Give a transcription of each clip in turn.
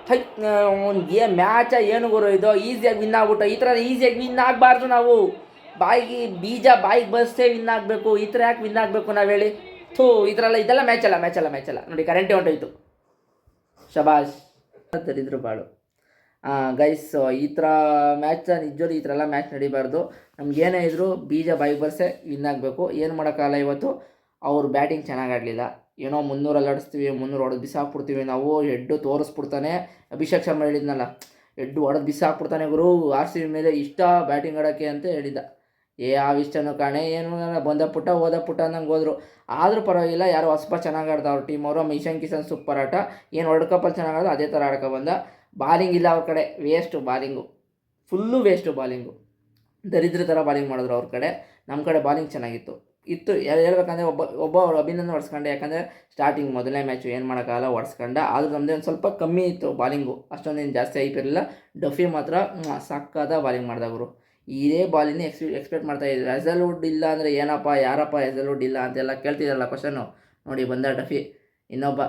High ಅವ್ನಿಗೆ ಮ್ಯಾಚ ಏನು ಗುರು ಇದು ಈಸಿಯಾಗಿ ವಿನ್ ಆಗ್ಬಿಟ್ಟು ಈ ಥರ ಈಸಿಯಾಗಿ ವಿನ್ ಆಗಬಾರ್ದು ನಾವು. ಬಾಯಿಗೆ ಬಸ್ಸೇ ವಿನ್ ಆಗಬೇಕು. ಈ ಥರ ಯಾಕೆ ವಿನ್ ಆಗಬೇಕು ನಾವು ಹೇಳಿ? ಈ ಥರ ಎಲ್ಲ ಇದೆಲ್ಲ ಮ್ಯಾಚಲ್ಲ ನೋಡಿ, ಕರೆಂಟೇ ಹೊಂಟೋಯ್ತು. ಶಬಾಷ್ ತರಿದ್ರು ಬಾಳು. ಗೈಸ್, ಈ ಥರ ಮ್ಯಾಚ್ ನಿಜವಾಗ್ಲೂ ಈ ಥರ ಎಲ್ಲ ಮ್ಯಾಚ್ ನಡಿಬಾರ್ದು. ನಮ್ಗೇನೇ ಇದ್ದರೂ ಬಾಯಿಗೆ ಬರ್ಸೆ ವಿನ್ ಆಗಬೇಕು. ಏನು ಮಾಡೋಕ್ಕಲ್ಲ, ಇವತ್ತು ಅವ್ರು ಬ್ಯಾಟಿಂಗ್ ಚೆನ್ನಾಗಿ ಆಡಲಿಲ್ಲ. ಏನೋ 300 ಅಲ್ಲಾಡಿಸ್ತೀವಿ, 300 ಹೊಡೆದು ಬಿಸಾಕ್ಬಿಡ್ತೀವಿ ನಾವು. ಹೆಡ್ಡು ತೋರಿಸ್ಬಿಡ್ತಾನೆ. ಅಭಿಷೇಕ್ ಶರ್ಮಾ ಹೇಳಿದ್ನಲ್ಲ, ಹೆಡ್ಡು ಹೊಡೆದು ಬಿಸಾಕ್ಬಿಡ್ತಾನೆ ಗುರು ಆರ್ ಸಿ ಬಿ ಮೇಲೆ, ಇಷ್ಟ ಬ್ಯಾಟಿಂಗ್ ಆಡೋಕ್ಕೆ ಅಂತ ಹೇಳಿದ್ದ. ಇಷ್ಟನೂ ಕಾಣೆ ಏನು ಬಂದ ಪುಟ್ಟ ಹೋದ ಪುಟ್ಟ ಅನ್ನಂಗೆ ಹೋದ್ರು. ಆದರೂ ಪರವಾಗಿಲ್ಲ, ಯಾರೋ ಹೊಸಬ ಚೆನ್ನಾಗಿ ಆಡ್ದ ಅವ್ರ ಟೀಮ್ ಅವರು. ಇಶಾನ್ ಕಿಶನ್ ಸೂಪರ್ ಆಟ. ಏನು ವರ್ಲ್ಡ್ ಕಪ್ಪಲ್ಲಿ ಚೆನ್ನಾಗಿ ಆಡ್ದು ಅದೇ ಥರ ಆಡ್ಕೊ ಬಂದ. ಬಾಲಿಂಗ್ ಇಲ್ಲ ಅವ್ರ ಕಡೆ, waste bowling, full waste bowling. ದರಿದ್ರ ಥರ ಬಾಲಿಂಗ್ ಮಾಡಿದ್ರು ಅವ್ರ ಕಡೆ. ನಮ್ಮ ಕಡೆ ಬಾಲಿಂಗ್ ಚೆನ್ನಾಗಿತ್ತು. ಹೇಳ್ಬೇಕಂದ್ರೆ ಒಬ್ಬ ಅವ್ರು ಅಭಿನಂದನೆ ಹೊಡ್ಸ್ಕೊಂಡೆ. ಯಾಕಂದರೆ ಸ್ಟಾರ್ಟಿಂಗ್ ಮೊದಲನೇ ಮ್ಯಾಚು ಏನು ಮಾಡೋಕ್ಕಾಗಲ್ಲ, ಹೊಡ್ಸ್ಕೊಂಡ. ಆದರೂ ನಮ್ಮದೇ ಒಂದು ಸ್ವಲ್ಪ ಕಮ್ಮಿ ಇತ್ತು ಬಾಲಿಂಗು, ಅಷ್ಟೊಂದೇನು ಜಾಸ್ತಿ ಐಪಿರಲಿಲ್ಲ. ಡಫಿ ಮಾತ್ರ ಸಕ್ಕದ ಬಾಲಿಂಗ್ ಮಾಡಿದವರು. ಇದೇ ಬಾಲಿನ ಎಕ್ಸ್ಪೆಕ್ಟ್ ಮಾಡ್ತಾಯಿದ್ರು. ಹೆಸಲ್ವುಡ್ ಇಲ್ಲ ಅಂದರೆ ಏನಪ್ಪ, ಯಾರಪ್ಪ ಹೆಸಲ್ವುಡ್ ಇಲ್ಲ ಅಂತೆಲ್ಲ ಕೇಳ್ತಿದ್ರಲ್ಲ ಕ್ವಶನ್ನು. ನೋಡಿ ಬಂದ ಡಫಿ. ಇನ್ನೊಬ್ಬ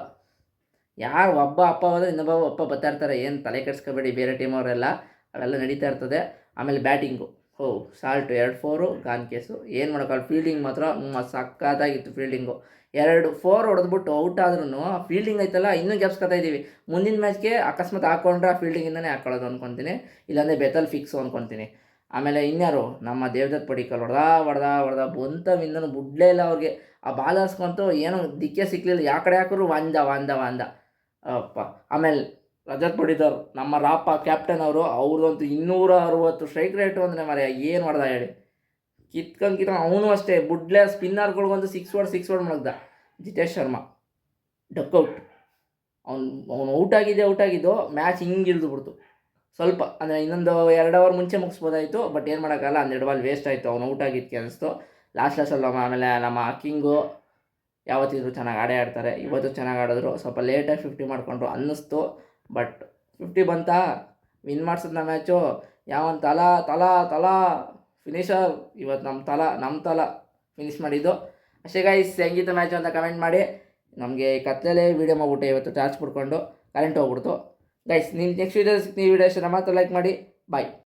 ಯಾರು ಒಬ್ಬ ಅಪ್ಪ ಹೋದರೆ ಇನ್ನೊಬ್ಬ ಅಪ್ಪ ಬರ್ತಾ ಇರ್ತಾರೆ. ಏನು ತಲೆ ಕೆಡಿಸ್ಕೋಬೇಡಿ ಬೇರೆ ಟೀಮ್ ಅವರೆಲ್ಲ, ಅವೆಲ್ಲ ನಡೀತಾ ಇರ್ತದೆ. ಆಮೇಲೆ ಬ್ಯಾಟಿಂಗು ಸಾಲ್ಟು 2 4 ಗಾನ್ ಕೇಸು. ಏನು ಮಾಡೋಕ್ಕಲ್ಲ, ಫೀಲ್ಡಿಂಗ್ ಮಾತ್ರ ಸಕ್ಕತ್ತಾಗಿತ್ತು. ಫೀಲ್ಡಿಂಗು 2 4 ಹೊಡೆದ್ಬಿಟ್ಟು ಔಟ್ ಆದ್ರೂ ಫೀಲ್ಡಿಂಗ್ ಐತಲ್ಲ ಇನ್ನೂ ಗೆಪ್ಸ್ಕೊತಾ ಇದ್ದೀವಿ. ಮುಂದಿನ ಮ್ಯಾಚ್ಗೆ ಅಕಸ್ಮಾತ್ ಹಾಕ್ಕೊಂಡ್ರೆ ಆ ಫೀಲ್ಡಿಂಗಿಂದನೇ ಹಾಕ್ಕೊಳ್ಳೋದು ಅಂದ್ಕೊತೀನಿ, ಇಲ್ಲಾಂದರೆ ಬೆತಲ್ ಫಿಕ್ಸು ಅಂದ್ಕೊತೀನಿ. ಆಮೇಲೆ ಇನ್ಯಾರು ನಮ್ಮ ದೇವದತ್ ಪಡಿಕಲ್ ಹೊಡೆದ ಬಂತವಿಂದನು ಬಿಡ್ಲೇ ಇಲ್ಲ ಅವ್ರಿಗೆ. ಆ ಬಾಲ್ ಹಾಸ್ಕೊಂತು ಏನೋ ದಿಕ್ಕೆ ಸಿಕ್ಕಲಿಲ್ಲ, ಯಾವ ಕಡೆ ಹಾಕಿದ್ರು ವಾಂದ ಅಪ್ಪ. ಆಮೇಲೆ ರಜತ್ ಪಡಿದಾರ್ ನಮ್ಮ ರಾಪ ಕ್ಯಾಪ್ಟನ್ ಅವ್ರದಂತೂ 260 ಸ್ಟ್ರೈಕ್ ರೇಟು ಅಂದರೆ ಮರ ಏನು ಮಾಡ್ದ ಹೇಳಿ. ಕಿತ್ಕೊಂಡು ಅವನು ಅಷ್ಟೇ ಬುಡ್ಲೆ ಸ್ಪಿನ್ನರ್ಗಳಿಗಂತೂ 6 ಹೊಡ್ ಮಲಗ್ದ. ಜಿತೇಶ್ ಶರ್ಮಾ ಡಕ್ಔಟ್. ಅವನು ಔಟ್ ಆಗಿದ್ದು ಮ್ಯಾಚ್ ಹಿಂಗೆ ಇಳಿದು ಸ್ವಲ್ಪ ಅಂದರೆ ಇನ್ನೊಂದು 2 ಅವರ್ ಮುಂಚೆ ಮುಗಿಸ್ಬೋದಾಯಿತು. ಬಟ್ ಏನು ಮಾಡೋಕ್ಕಲ್ಲ, 12 ಬಾಲ್ ವೇಸ್ಟ್ ಆಯಿತು. ಅವ್ನು ಔಟ್ ಆಗಿದ್ದಕ್ಕೆ ಅನಿಸ್ತು ಲಾಸ್ಟಲ್ಲಿ. ಆಮೇಲೆ ನಮ್ಮ ಕಿಂಗು ಯಾವತ್ತಿದ್ರು ಚೆನ್ನಾಗಿ ಆಡ್ತಾರೆ, ಇವತ್ತು ಚೆನ್ನಾಗಿ ಆಡಿದ್ರು. ಸ್ವಲ್ಪ ಲೇಟಾಗಿ 50 ಮಾಡಿಕೊಂಡ್ರು ಅನ್ನಿಸ್ತು. ಬಟ್ 50 ಬಂತಾ, ವಿನ್ ಮಾಡಿಸಿದ್ನ ಮ್ಯಾಚು. ಯಾವನ್ ತಲಾ ಫಿನಿಷರ್ ಇವತ್ತು ನಮ್ಮ ತಲ ಫಿನಿಷ್ ಮಾಡಿದ್ದು ಅಷ್ಟೇ. ಗೈಸ್, ಹೆಂಗಿತ್ತು ಮ್ಯಾಚು ಅಂತ ಕಮೆಂಟ್ ಮಾಡಿ. ನಮಗೆ ಕತ್ತಲೇ ವೀಡಿಯೋ ಮಾಡಿಬಿಟ್ಟೆ ಇವತ್ತು, ಚಾರ್ಜ್ ಬಿಡ್ಕೊಂಡು ಕರೆಂಟ್ ಹೋಗ್ಬಿಡ್ತು. ಗೈಸ್, ನಿಮ್ಮ ನೆಕ್ಸ್ಟ್ ವೀಡಿಯೋ ಸಿಗ್ತೀನಿ. ವೀಡಿಯೋ ಇಷ್ಟ ಮಾತ್ರ ಲೈಕ್ ಮಾಡಿ. ಬಾಯ್.